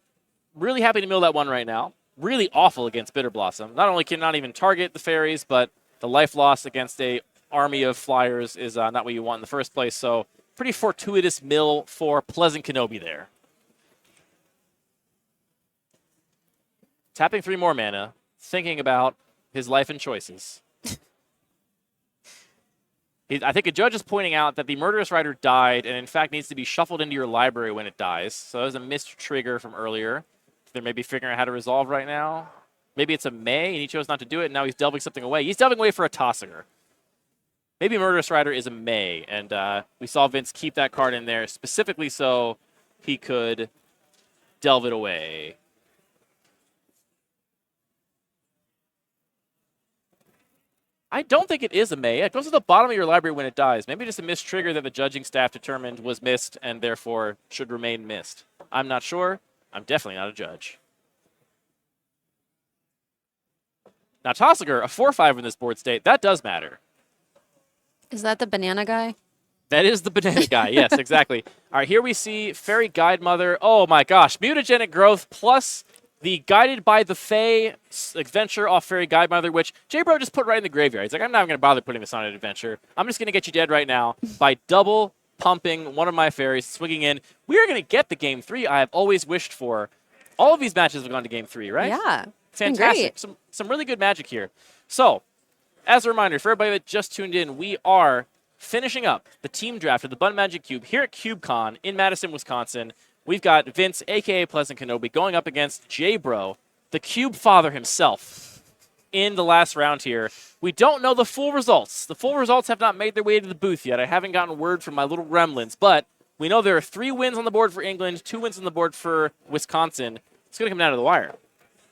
really happy to mill that one right now. Really awful against Bitter Blossom. Not only cannot even target the fairies, but the life loss against a army of flyers is not what you want in the first place. So pretty fortuitous mill for Pleasant Kenobi there. Tapping 3 more mana, thinking about his life and choices. I think a judge is pointing out that the Murderous Rider died and, in fact, needs to be shuffled into your library when it dies. So that was a missed trigger from earlier. They're maybe figuring out how to resolve right now. Maybe it's a May, and he chose not to do it, and now he's delving something away. He's delving away for a Tossinger. Maybe Murderous Rider is a May, and we saw Vince keep that card in there specifically so he could delve it away. I don't think it is a May. It goes to the bottom of your library when it dies. Maybe just a missed trigger that the judging staff determined was missed and therefore should remain missed. I'm not sure. I'm definitely not a judge. Now, Tossinger, a 4/5 in this board state, that does matter. Is that the banana guy? That is the banana guy. Yes, exactly. All right, here we see Fairy Guide Mother. Oh my gosh, mutagenic growth plus the Guided by the Fae adventure off Fairy Guide Mother, which J-Bro just put right in the graveyard. He's like, I'm not going to bother putting this on an adventure. I'm just going to get you dead right now by double pumping one of my fairies, swinging in. We are going to get the Game 3 I have always wished for. All of these matches have gone to Game 3, right? Yeah. Fantastic. Some really good magic here. So, as a reminder, for everybody that just tuned in, we are finishing up the team draft of the Bun Magic Cube here at CubeCon in Madison, Wisconsin. We've got Vince, a.k.a. Pleasant Kenobi, going up against J-Bro, the Cube Father himself, in the last round here. We don't know the full results. The full results have not made their way to the booth yet. I haven't gotten word from my little gremlins, but we know there are 3 wins on the board for England, 2 wins on the board for Wisconsin. It's going to come down to the wire.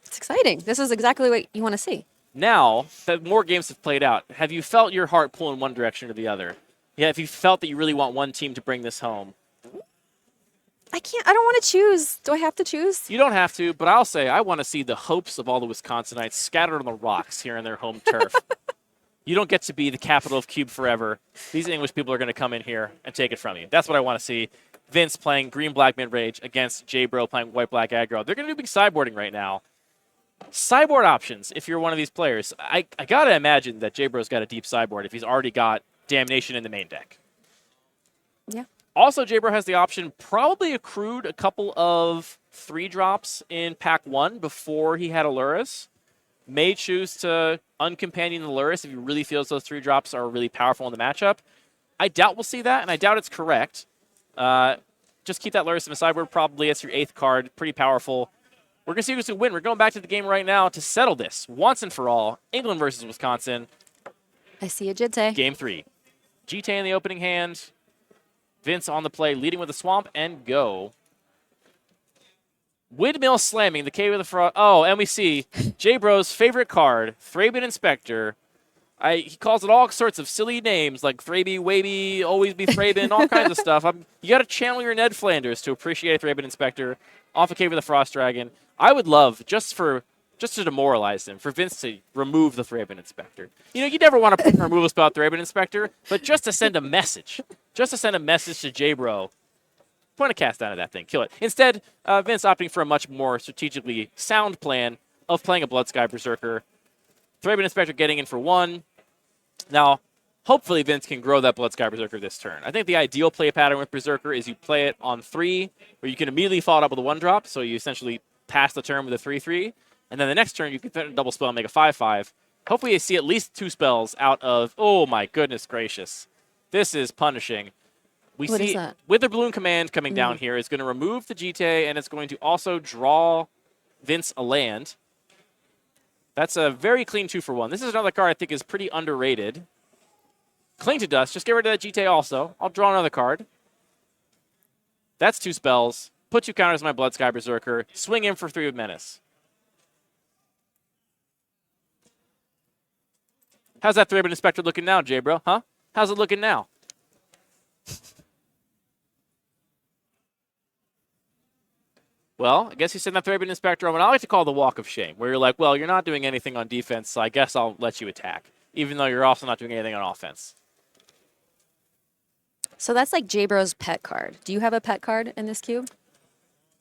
It's exciting. This is exactly what you want to see. Now that more games have played out, have you felt your heart pull in one direction or the other? Yeah, have you felt that you really want one team to bring this home? I don't want to choose. Do I have to choose? You don't have to, but I'll say I want to see the hopes of all the Wisconsinites scattered on the rocks here in their home turf. You don't get to be the capital of Cube forever. These English people are going to come in here and take it from you. That's what I want to see. Vince playing green-black mid-range against J-Bro playing white-black aggro. They're going to do big sideboarding right now. Sideboard options, if you're one of these players. I got to imagine that J-Bro's got a deep sideboard if he's already got Damnation in the main deck. Yeah. Also, J-Bro has the option, probably accrued a couple of 3-drops in pack 1 before he had Aluris. May choose to uncompanion Aluris if he really feels those 3-drops are really powerful in the matchup. I doubt we'll see that, and I doubt it's correct. Just keep that Aluris in the sideboard. Probably it's your 8th card. Pretty powerful. We're going to see who's going to win. We're going back to the game right now to settle this once and for all. England versus Wisconsin. I see a Jite. Game 3. Jite in the opening hand. Vince on the play, leading with a swamp and go. Windmill slamming, the K with the Frost. Oh, and we see J-Bro's favorite card, Thraben Inspector. He calls it all sorts of silly names like Thraby, Waby, Always Be Thraben, all kinds of stuff. You got to channel your Ned Flanders to appreciate Thraben Inspector off a Cave of the Frost Dragon. I would love, just to demoralize him, for Vince to remove the Thraben Inspector. You know, you never want to put a removal spell Thraben Inspector, but just to send a message. Just to send a message to J-Bro. Point a cast down of that thing. Kill it. Instead, Vince opting for a much more strategically sound plan of playing a Bloodsky Berserker. Thraben Inspector getting in for 1. Now, hopefully Vince can grow that Bloodsky Berserker this turn. I think the ideal play pattern with Berserker is you play it on 3, where you can immediately follow it up with a 1-drop, so you essentially pass the turn with a 3-3. And then the next turn, you can double spell and make a 5-5. Hopefully you see at least 2 spells out of... Oh, my goodness gracious. This is punishing. What is that? Wither Balloon Command coming down here is going to remove the Jite, and it's going to also draw Vince a land. That's a very clean 2-for-1. This is another card I think is pretty underrated. Cling to Dust. Just get rid of that Jite also. I'll draw another card. That's 2 spells. Put 2 counters on my Bloodsky Berserker. Swing in for 3 with Menace. How's that Thraben Inspector looking now, J-Bro? Huh? How's it looking now? Well, I guess you send that Thraben Inspector on what I like to call the walk of shame, where you're like, well, you're not doing anything on defense, so I guess I'll let you attack, even though you're also not doing anything on offense. So that's like J-Bro's pet card. Do you have a pet card in this cube?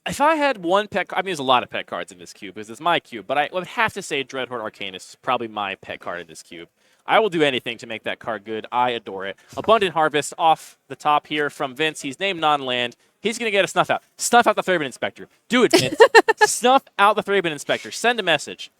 If I had one pet card, I mean, there's a lot of pet cards in this cube, because it's my cube, but I would have to say Dreadhorde Arcanist is probably my pet card in this cube. I will do anything to make that card good. I adore it. Abundant Harvest off the top here from Vince. He's named non-land. He's going to get a Snuff Out. Snuff out the Thraben Inspector. Do it, Vince. Snuff out the Thraben Inspector. Send a message.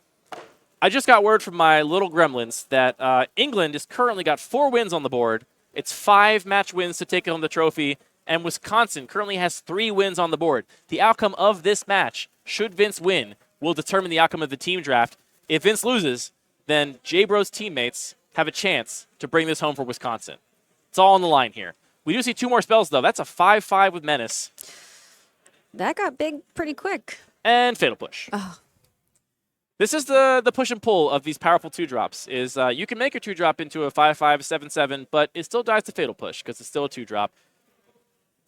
I just got word from my little gremlins that England has currently got 4 wins on the board. It's 5 match wins to take home the trophy, and Wisconsin currently has 3 wins on the board. The outcome of this match, should Vince win, will determine the outcome of the team draft. If Vince loses, then J-Bro's teammates have a chance to bring this home for Wisconsin. It's all on the line here. We do see 2 more spells, though. That's a 5-5 with Menace. That got big pretty quick. And Fatal Push. Oh. This is the push and pull of these powerful 2-drops. Is you can make a 2-drop into a 5-5, 7-7, but it still dies to Fatal Push because it's still a 2-drop.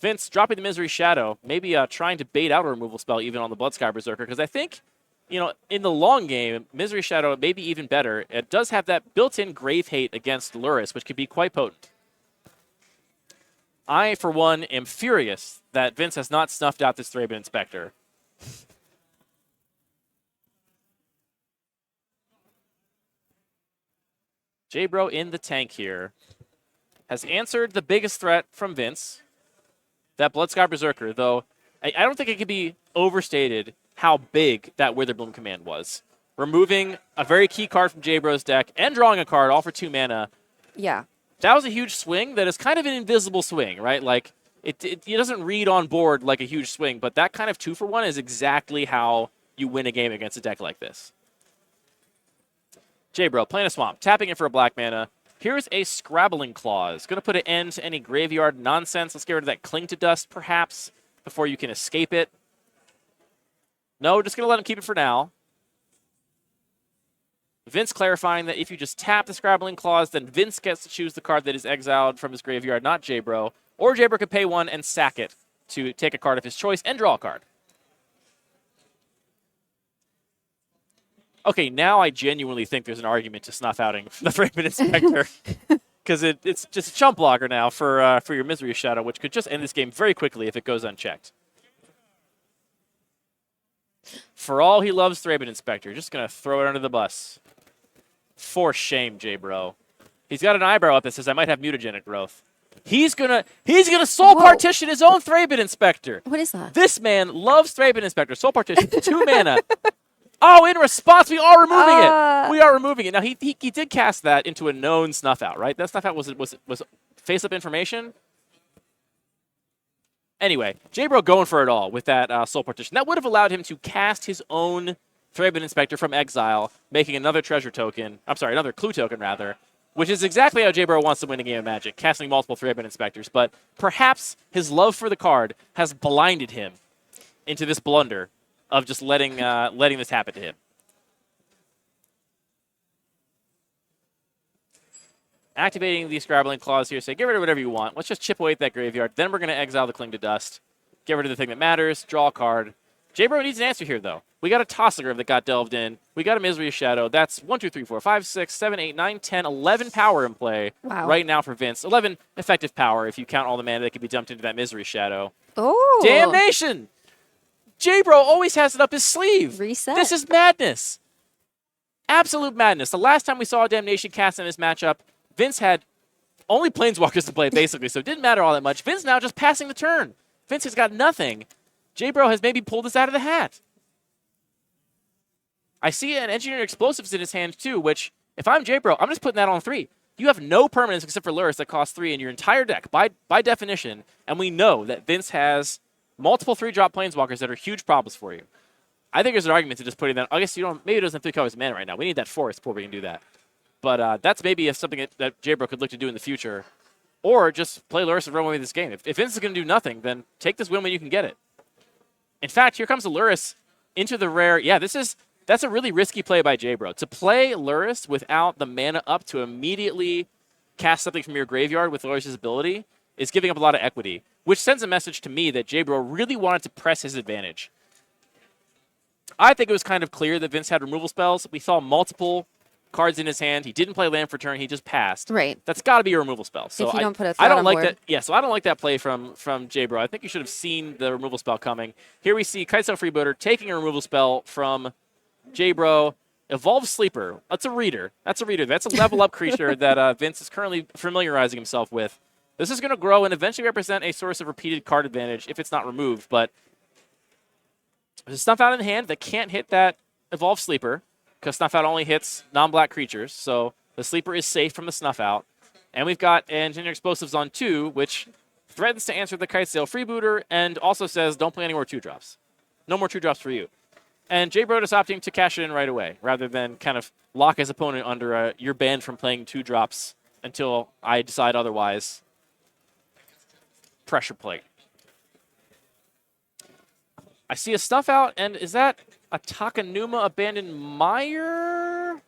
Vince dropping the Misery Shadow, maybe trying to bait out a removal spell even on the Bloodsky Berserker, because I think, you know, in the long game, Misery Shadow may be even better. It does have that built-in Grave Hate against Luris, which can be quite potent. I, for one, am furious that Vince has not snuffed out this Thraben Inspector. J-Bro in the tank here has answered the biggest threat from Vince, that Bloodsky Berserker, though I don't think it can be overstated how big that Witherbloom command was. Removing a very key card from J-Bro's deck and drawing a card all for 2 mana. Yeah. That was a huge swing that is kind of an invisible swing, right? Like, it doesn't read on board like a huge swing, but that kind of 2-for-1 is exactly how you win a game against a deck like this. J-Bro playing a swamp, tapping in for a black mana. Here's a Scrabbling Clause. Going to put an end to any graveyard nonsense. Let's get rid of that Cling to Dust, perhaps, before you can escape it. No, just going to let him keep it for now. Vince clarifying that if you just tap the Scrabbling Clause, then Vince gets to choose the card that is exiled from his graveyard, not J-Bro. Or J-Bro could pay 1 and sack it to take a card of his choice and draw a card. Okay, now I genuinely think there's an argument to snuff outing the Thraben Inspector. Because it's just a chump blocker now for your Misery Shadow, which could just end this game very quickly if it goes unchecked. For all he loves Thraben Inspector, just going to throw it under the bus. For shame, J-Bro. He's got an eyebrow up that says I might have mutagenic growth. He's gonna soul partition his own Thraben Inspector. What is that? This man loves Thraben Inspector. Soul partition, 2 mana. Oh, in response, we are removing it. We are removing it. Now, he did cast that into a known snuff out, right? That snuff out was face-up information. Anyway, J-Bro going for it all with that Soul Partition. That would have allowed him to cast his own Threadbane Inspector from exile, making another treasure token. I'm sorry, another clue token, rather, which is exactly how J-Bro wants to win a game of Magic, casting multiple Threadbane Inspectors. But perhaps his love for the card has blinded him into this blunder of just letting this happen to him. Activating the Scrabbling Clause here, say, get rid of whatever you want. Let's just chip away at that graveyard. Then we're going to exile the Cling to Dust. Get rid of the thing that matters. Draw a card. J-Bro needs an answer here, though. We got a Tossigrove that got delved in. We got a Misery Shadow. That's 1, 2, 3, 4, 5, 6, 7, 8, 9, 10, 11 power in play right now for Vince. 11 effective power if you count all the mana that can be dumped into that Misery Shadow. Oh. Damnation! J-Bro always has it up his sleeve. Reset. This is madness. Absolute madness. The last time we saw a Damnation cast in this matchup, Vince had only Planeswalkers to play, basically, so it didn't matter all that much. Vince now just passing the turn. Vince has got nothing. J-Bro has maybe pulled this out of the hat. I see an Engineered Explosives in his hand, too, which, if I'm J-Bro, I'm just putting that on 3. You have no permanents except for Lurrus that cost 3 in your entire deck, by definition, and we know that Vince has multiple 3-drop Planeswalkers that are huge problems for you. I think there's an argument to just putting that. I guess maybe it doesn't have 3 colors of mana right now. We need that forest before we can do that. But that's maybe something that J-Bro could look to do in the future. Or just play Lurrus and run away with this game. If Vince is going to do nothing, then take this win when you can get it. In fact, here comes the Lurrus into the rare. Yeah, that's a really risky play by J-Bro. To play Lurrus without the mana up to immediately cast something from your graveyard with Lurrus' ability is giving up a lot of equity, which sends a message to me that J-Bro really wanted to press his advantage. I think it was kind of clear that Vince had removal spells. We saw multiple cards in his hand. He didn't play land for turn. He just passed. Right. That's got to be a removal spell. So if you don't put a I don't on like board. that. Yeah, so I don't like that play from J-Bro. I think you should have seen the removal spell coming. Here we see Kitesail Freebooter taking a removal spell from J-Bro. Evolve Sleeper. That's a reader. That's a level up creature that Vince is currently familiarizing himself with. This is going to grow and eventually represent a source of repeated card advantage if it's not removed. But there's a Snuff Out in hand that can't hit that Evolve Sleeper, because Snuff Out only hits non-black creatures, so the Sleeper is safe from the Snuff Out. And we've got Engineered Explosives on 2, which threatens to answer the Kitesail Freebooter and also says, don't play any more 2-drops. No more 2-drops for you. And J-Bro is opting to cash it in right away, rather than kind of lock his opponent under you're banned from playing 2-drops until I decide otherwise. Pressure plate. I see a Snuff Out, and is that a Takanuma Abandoned Mire?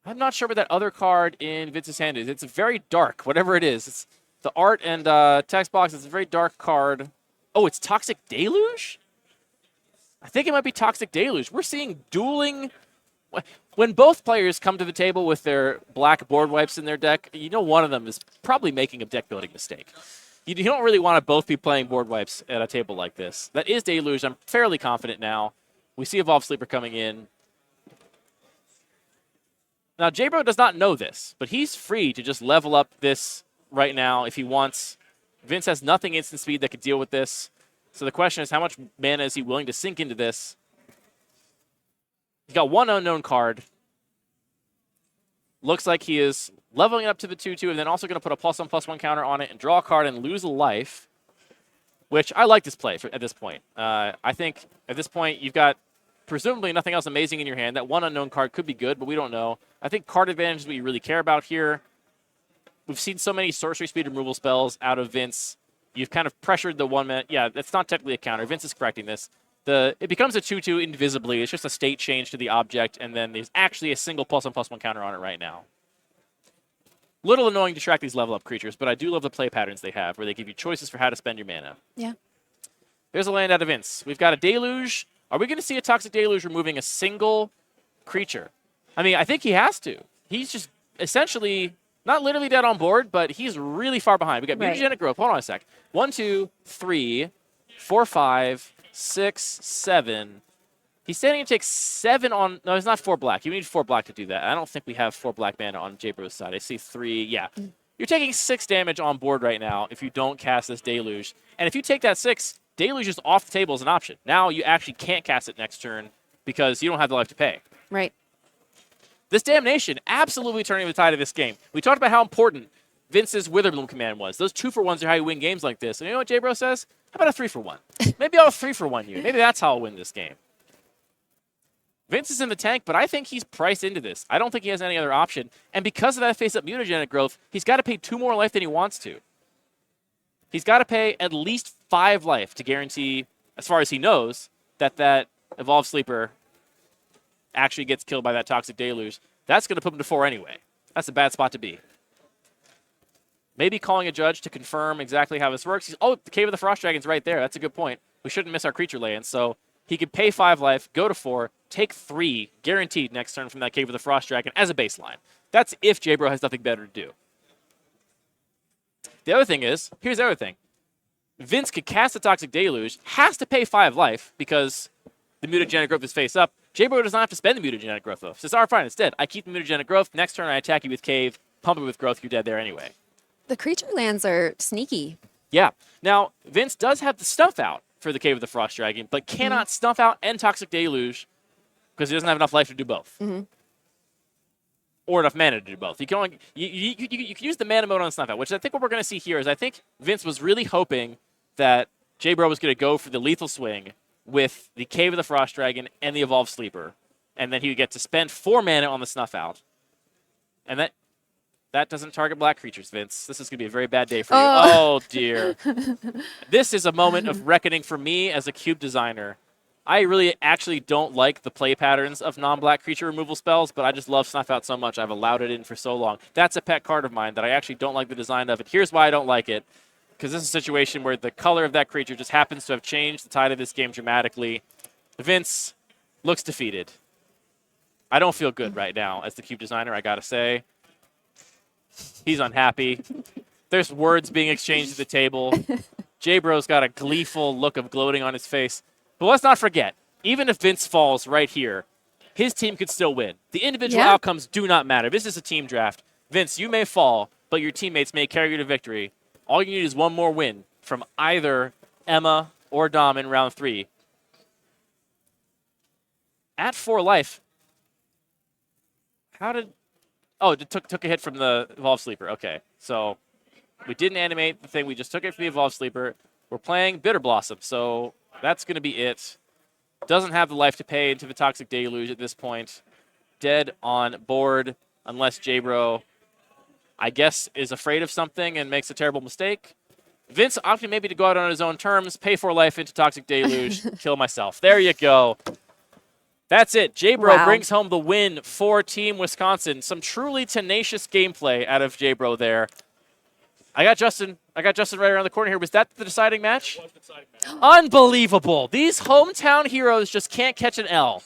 I'm not sure what that other card in Vince's hand is. It's very dark, whatever it is. It's the art and text box. It's a very dark card. Oh, it's Toxic Deluge? I think it might be Toxic Deluge. We're seeing dueling. When both players come to the table with their black board wipes in their deck, you know one of them is probably making a deck building mistake. You don't really want to both be playing board wipes at a table like this. That is Deluge. I'm fairly confident now. We see Evolve Sleeper coming in. Now, J-Bro does not know this, but he's free to just level up this right now if he wants. Vince has nothing instant speed that could deal with this. So the question is, how much mana is he willing to sink into this? He's got one unknown card. Looks like he is leveling it up to the 2/2 and then also going to put a +1/+1 counter on it and draw a card and lose a life, which I like this play at this point. I think at this point you've got presumably nothing else amazing in your hand. That one unknown card could be good, but we don't know. I think card advantage is what you really care about here. We've seen so many sorcery speed removal spells out of Vince. You've kind of pressured the 1-minute. Yeah, that's not technically a counter. Vince is correcting this. It becomes a 2/2 invisibly. It's just a state change to the object, and then there's actually a single +1/+1 counter on it right now. Little annoying to track these level up creatures, but I do love the play patterns they have, where they give you choices for how to spend your mana. Yeah. There's a land out of Vince. We've got a Deluge. Are we going to see a Toxic Deluge removing a single creature? I mean, I think he has to. He's just essentially not literally dead on board, but he's really far behind. We got Mutagenic Growth. Hold on a sec. 1, 2, 3, 4, 5, 6, 7. He's standing to take 7 on... No, it's not 4 black. You need 4 black to do that. I don't think we have 4 black mana on J-Bro's side. I see 3. Yeah. You're taking 6 damage on board right now if you don't cast this Deluge. And if you take that 6, Deluge is off the table as an option. Now you actually can't cast it next turn because you don't have the life to pay. Right. This Damnation absolutely turning the tide of this game. We talked about how important Vince's Witherbloom command was. Those 2-for-1s are how you win games like this. And you know what J-Bro says? How about a 3-for-1? Maybe I'll 3-for-1 you. Maybe that's how I'll win this game. Vince is in the tank, but I think he's priced into this. I don't think he has any other option. And because of that face-up mutagenic growth, he's got to pay 2 more life than he wants to. He's got to pay at least 5 life to guarantee, as far as he knows, that Evolved Sleeper actually gets killed by that Toxic Deluge. That's going to put him to 4 anyway. That's a bad spot to be. Maybe calling a judge to confirm exactly how this works. Oh, the Cave of the Frost Dragon's right there. That's a good point. We shouldn't miss our creature lay-in. So he could pay 5 life, go to 4, take 3, guaranteed next turn from that Cave of the Frost Dragon as a baseline. That's if J-Bro has nothing better to do. The other thing is, here's the other thing. Vince could cast the Toxic Deluge, has to pay 5 life because the mutagenic growth is face up. J-Bro does not have to spend the mutagenic growth though. Says, all right, fine, instead, I keep the mutagenic growth. Next turn, I attack you with Cave, pump it with growth, you're dead there anyway. The creature lands are sneaky. Yeah. Now, Vince does have the stuff out for the Cave of the Frost Dragon, but cannot stuff out and Toxic Deluge because he doesn't have enough life to do both. Or enough mana to do both. You can only you can use the mana mode on Snuff Out, which I think what we're going to see here is I think Vince was really hoping that J-Bro was going to go for the lethal swing with the Cave of the Frost Dragon and the Evolved Sleeper, and then he would get to spend 4 mana on the Snuff Out. And that doesn't target black creatures, Vince. This is going to be a very bad day for you. Oh, dear. This is a moment of reckoning for me as a cube designer. I really actually don't like the play patterns of non-black creature removal spells, but I just love Snuff Out so much. I've allowed it in for so long. That's a pet card of mine that I actually don't like the design of it. Here's why I don't like it. Because this is a situation where the color of that creature just happens to have changed the tide of this game dramatically. Vince looks defeated. I don't feel good right now as the cube designer, I gotta say. He's unhappy. There's words being exchanged at the table. J-Bro's got a gleeful look of gloating on his face. But let's not forget, even if Vince falls right here, his team could still win. The individual outcomes do not matter. This is a team draft. Vince, you may fall, but your teammates may carry you to victory. All you need is one more win from either Emma or Dom in round 3. At 4 life, how did... Oh, it took a hit from the Evolved Sleeper. Okay, so we didn't animate the thing. We just took it from the Evolved Sleeper. We're playing Bitter Blossom, so that's going to be it. Doesn't have the life to pay into the Toxic Deluge at this point. Dead on board, unless J-Bro, I guess, is afraid of something and makes a terrible mistake. Vince opted maybe to go out on his own terms, pay 4 life into Toxic Deluge, kill myself. There you go. That's it. J-Bro brings home the win for Team Wisconsin. Some truly tenacious gameplay out of J-Bro there. I got Justin right around the corner here. Was that the deciding match? It was the deciding match. Unbelievable. These hometown heroes just can't catch an L.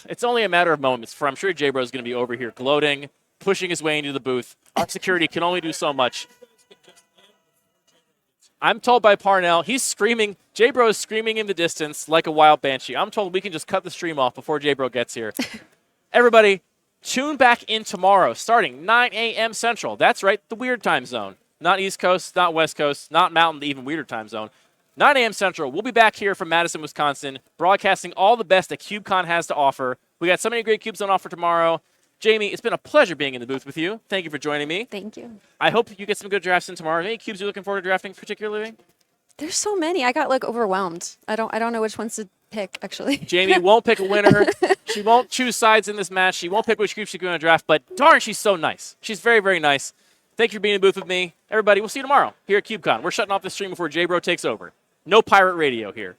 It's only a matter of moments for I'm sure J-Bro is going to be over here gloating, pushing his way into the booth. Our security can only do so much. I'm told by Parnell, he's screaming, J-Bro is screaming in the distance like a wild banshee. I'm told we can just cut the stream off before J-Bro gets here. Everybody, tune back in tomorrow, starting 9 a.m. Central. That's right, the weird time zone. Not East Coast, not West Coast, not Mountain, the even weirder time zone. 9 a.m. Central, we'll be back here from Madison, Wisconsin, broadcasting all the best that CubeCon has to offer. We got so many great cubes on offer tomorrow. Jamie, it's been a pleasure being in the booth with you. Thank you for joining me. Thank you. I hope you get some good drafts in tomorrow. Any cubes you're looking forward to drafting particularly? There's so many. I got overwhelmed. I don't know which ones to pick, actually. Jamie won't pick a winner. She won't choose sides in this match. She won't pick which group she's going to draft, but darn, she's so nice. She's very, very nice. Thank you for being in the booth with me. Everybody, we'll see you tomorrow here at CubeCon. We're shutting off the stream before J-Bro takes over. No pirate radio here.